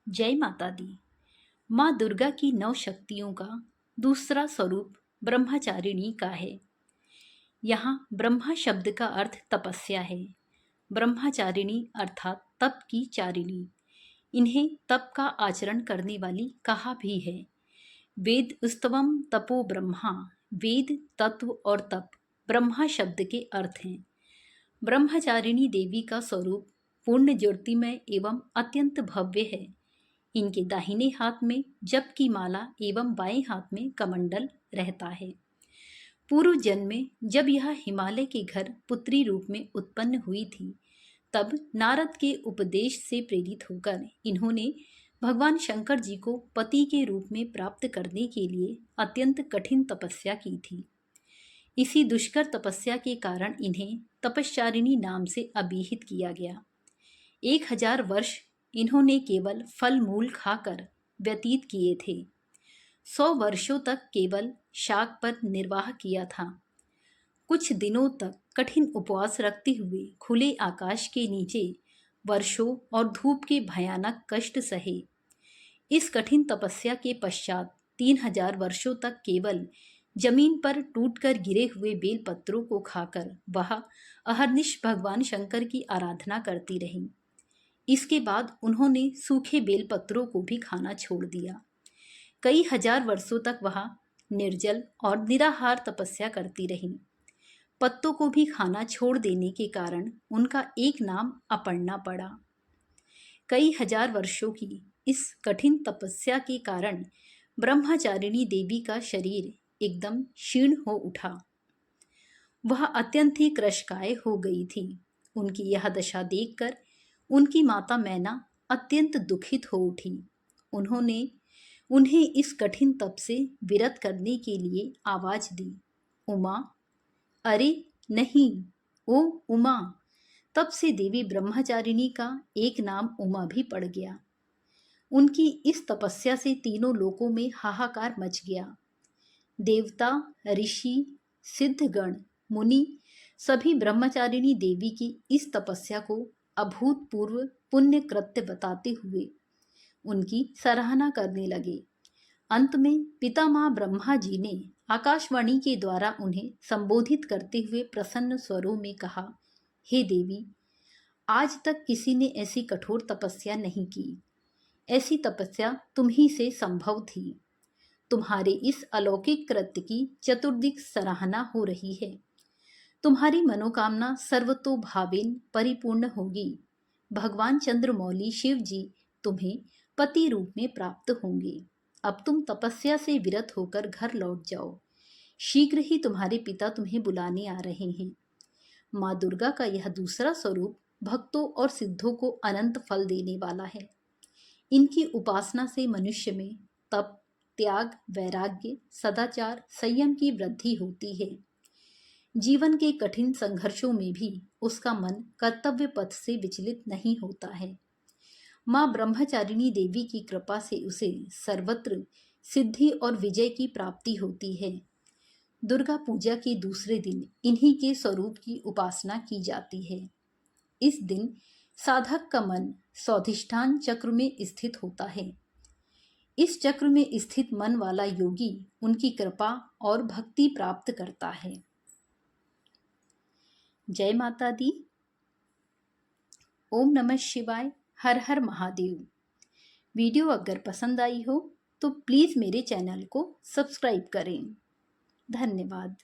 जय माता दी। माँ दुर्गा की 9 शक्तियों का दूसरा स्वरूप ब्रह्मचारिणी का है। यहाँ ब्रह्मा शब्द का अर्थ तपस्या है। ब्रह्मचारिणी अर्थात तप की चारिणी। इन्हें तप का आचरण करने वाली कहा भी है। वेद स्तवम तपो ब्रह्मा। वेद, तत्व और तप ब्रह्मा शब्द के अर्थ हैं। ब्रह्मचारिणी देवी का स्वरूप पूर्ण ज्योतिमय एवं अत्यंत भव्य है। इनके दाहिने हाथ में जप की माला एवं बाएं हाथ में कमंडल रहता है। पूर्व जन्म में जब यह हिमालय के घर पुत्री रूप में उत्पन्न हुई थी, तब नारद के उपदेश से प्रेरित होकर इन्होंने भगवान शंकर जी को पति के रूप में प्राप्त करने के लिए अत्यंत कठिन तपस्या की थी। इसी दुष्कर तपस्या के कारण इन्हें तपश्चारिणी नाम से अभिहित किया गया। 1000 वर्ष इन्होंने केवल फल मूल खाकर व्यतीत किए थे। 100 वर्षों तक केवल शाक पर निर्वाह किया था। कुछ दिनों तक कठिन उपवास रखते हुए खुले आकाश के नीचे वर्षों और धूप के भयानक कष्ट सहे। इस कठिन तपस्या के पश्चात 3000 वर्षों तक केवल जमीन पर टूटकर गिरे हुए बेल पत्रों को खाकर वह अहर्निश भगवान शंकर की आराधना करती रहीं। इसके बाद उन्होंने सूखे बेलपत्रों को भी खाना छोड़ दिया। कई हजार वर्षों तक वह निर्जल और निराहार तपस्या करती रहीं। पत्तों को भी खाना छोड़ देने के कारण उनका एक नाम अपर्णा पड़ा। कई हजार वर्षों की इस कठिन तपस्या के कारण ब्रह्मचारिणी देवी का शरीर एकदम क्षीण हो उठा। वह अत्यंत ही कृशकाय हो गई थी। उनकी यह दशा देखकर उनकी माता मैना अत्यंत दुखित हो उठी। उन्होंने उन्हें इस कठिन तप से विरत करने के लिए आवाज दी, उमा, अरे नहीं, ओ उमा। तब से देवी ब्रह्मचारिणी का एक नाम उमा भी पड़ गया। उनकी इस तपस्या से तीनों लोकों में हाहाकार मच गया। देवता, ऋषि, सिद्धगण, मुनि सभी ब्रह्मचारिणी देवी की इस तपस्या को अभूतपूर्व पुण्य कृत्य बताते हुए उनकी सराहना करने लगे। अंत में पितामह ब्रह्मा जी ने आकाशवाणी के द्वारा उन्हें संबोधित करते हुए प्रसन्न स्वरों में कहा, हे देवी, आज तक किसी ने ऐसी कठोर तपस्या नहीं की। ऐसी तपस्या तुम ही से संभव थी। तुम्हारे इस अलौकिक कृत्य की चतुर्दिक सराहना हो रही है। तुम्हारी मनोकामना सर्वतोभावेन परिपूर्ण होगी। भगवान चंद्रमौली शिव जी तुम्हें पति रूप में प्राप्त होंगे। अब तुम तपस्या से विरत होकर घर लौट जाओ। शीघ्र ही तुम्हारे पिता तुम्हें बुलाने आ रहे हैं। माँ दुर्गा का यह दूसरा स्वरूप भक्तों और सिद्धों को अनंत फल देने वाला है। इनकी उपासना से मनुष्य में तप, त्याग, वैराग्य, सदाचार, संयम की वृद्धि होती है। जीवन के कठिन संघर्षों में भी उसका मन कर्तव्य पथ से विचलित नहीं होता है। माँ ब्रह्मचारिणी देवी की कृपा से उसे सर्वत्र सिद्धि और विजय की प्राप्ति होती है। दुर्गा पूजा के दूसरे दिन इन्हीं के स्वरूप की उपासना की जाती है। इस दिन साधक का मन स्वाधिष्ठान चक्र में स्थित होता है। इस चक्र में स्थित मन वाला योगी उनकी कृपा और भक्ति प्राप्त करता है। जय माता दी। ओम नमः शिवाय। हर हर महादेव। वीडियो अगर पसंद आई हो तो प्लीज़ मेरे चैनल को सब्सक्राइब करें। धन्यवाद।